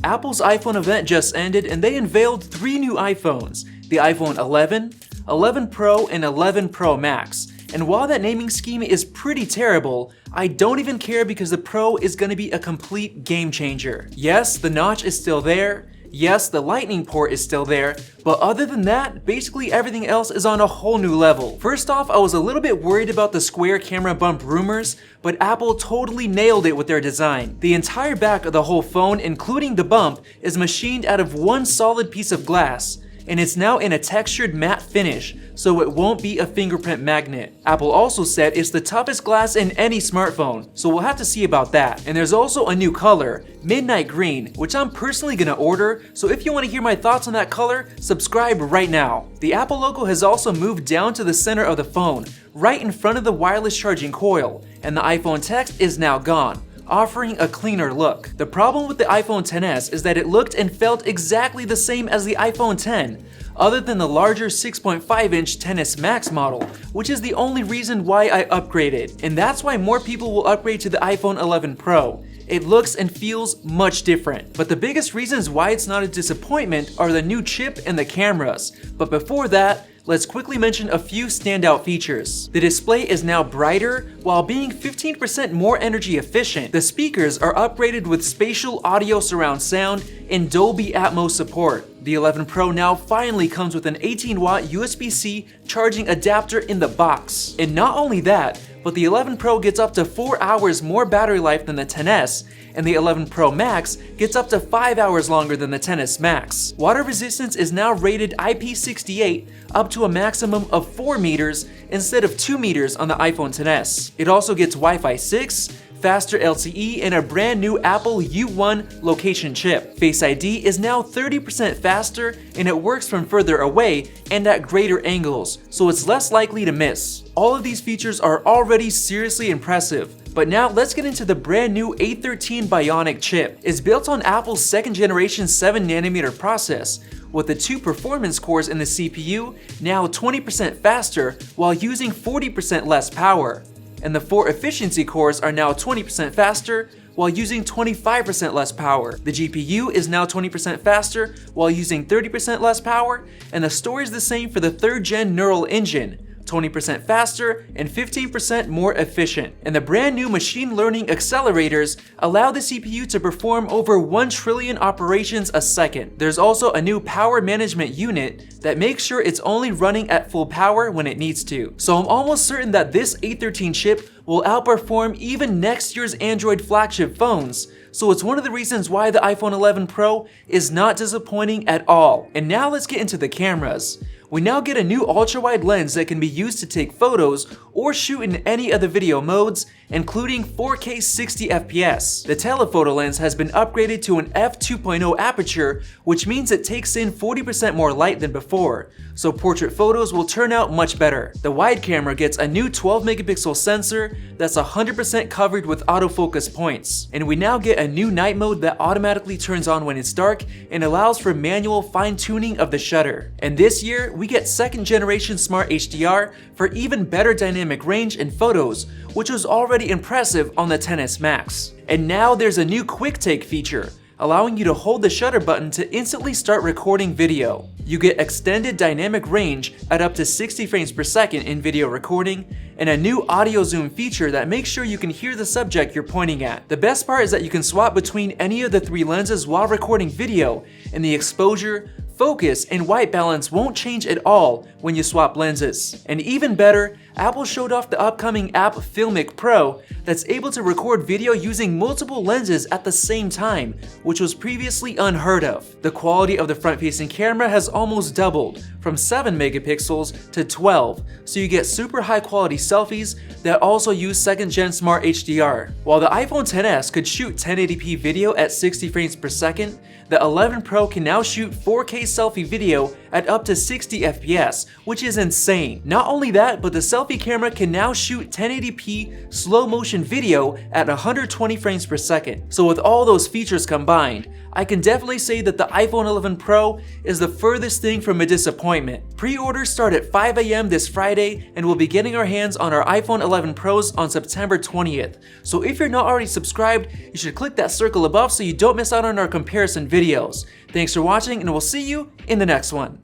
Apple's iPhone event just ended and they unveiled 3 new iPhones, the iPhone 11, 11 Pro, and 11 Pro Max. And while that naming scheme is pretty terrible, I don't even care because the Pro is going to be a complete game changer. Yes, the notch is still there. Yes, the lightning port is still there, but other than that, basically everything else is on a whole new level. First off, I was a little bit worried about the square camera bump rumors, but Apple totally nailed it with their design. The entire back of the whole phone, including the bump, is machined out of one solid piece of glass, and it's now in a textured matte finish, so it won't be a fingerprint magnet. Apple also said it's the toughest glass in any smartphone, so we'll have to see about that. And there's also a new color, Midnight Green, which I'm personally gonna order, so if you want to hear my thoughts on that color, subscribe right now. The Apple logo has also moved down to the center of the phone, right in front of the wireless charging coil, and the iPhone text is now gone, offering a cleaner look. The problem with the iPhone XS is that it looked and felt exactly the same as the iPhone X, other than the larger 6.5-inch XS Max model, which is the only reason why I upgraded. And that's why more people will upgrade to the iPhone 11 Pro. It looks and feels much different. But the biggest reasons why it's not a disappointment are the new chip and the cameras. But before that, let's quickly mention a few standout features. The display is now brighter while being 15% more energy efficient. The speakers are upgraded with spatial audio surround sound and Dolby Atmos support. The 11 Pro now finally comes with an 18-watt USB-C charging adapter in the box. And not only that, but the 11 Pro gets up to 4 hours more battery life than the XS, and the 11 Pro Max gets up to 5 hours longer than the XS Max. Water resistance is now rated IP68 up to a maximum of 4 meters instead of 2 meters on the iPhone XS. It also gets Wi-Fi 6, faster LTE, and a brand new Apple U1 location chip. Face ID is now 30% faster and it works from further away and at greater angles, so it's less likely to miss. All of these features are already seriously impressive. But now let's get into the brand new A13 Bionic Chip. It's built on Apple's 2nd generation 7nm process, with the 2 performance cores in the CPU now 20% faster while using 40% less power. And the 4 efficiency cores are now 20% faster while using 25% less power. The GPU is now 20% faster while using 30% less power, and the story is the same for the 3rd gen neural engine, 20% faster and 15% more efficient. And the brand new machine learning accelerators allow the CPU to perform over 1 trillion operations a second. There's also a new power management unit that makes sure it's only running at full power when it needs to. So I'm almost certain that this A13 chip will outperform even next year's Android flagship phones. So it's one of the reasons why the iPhone 11 Pro is not disappointing at all. And now let's get into the cameras. We now get a new ultra-wide lens that can be used to take photos or shoot in any of the video modes, including 4K 60 FPS. The telephoto lens has been upgraded to an f2.0 aperture, which means it takes in 40% more light than before, so portrait photos will turn out much better. The wide camera gets a new 12 megapixel sensor that's 100% covered with autofocus points. And we now get a new night mode that automatically turns on when it's dark and allows for manual fine-tuning of the shutter. And this year, we get 2nd generation Smart HDR for even better dynamic range in photos, which was already impressive on the XS Max. And now there's a new quick take feature, allowing you to hold the shutter button to instantly start recording video. You get extended dynamic range at up to 60 frames per second in video recording, and a new audio zoom feature that makes sure you can hear the subject you're pointing at. The best part is that you can swap between any of the 3 lenses while recording video, and the exposure, focus, and white balance won't change at all when you swap lenses. And even better, Apple showed off the upcoming app Filmic Pro that's able to record video using multiple lenses at the same time, which was previously unheard of. The quality of the front-facing camera has almost doubled, from 7 megapixels to 12, so you get super high-quality selfies that also use 2nd gen Smart HDR. While the iPhone XS could shoot 1080p video at 60 frames per second, the 11 Pro can now shoot 4K selfie video at up to 60 FPS, which is insane. Not only that, but the selfie selfie camera can now shoot 1080p slow motion video at 120 frames per second. So with all those features combined, I can definitely say that the iPhone 11 Pro is the furthest thing from a disappointment. Pre-orders start at 5 AM this Friday, and we'll be getting our hands on our iPhone 11 Pros on September 20th. So if you're not already subscribed, you should click that circle above so you don't miss out on our comparison videos. Thanks for watching, and we'll see you in the next one.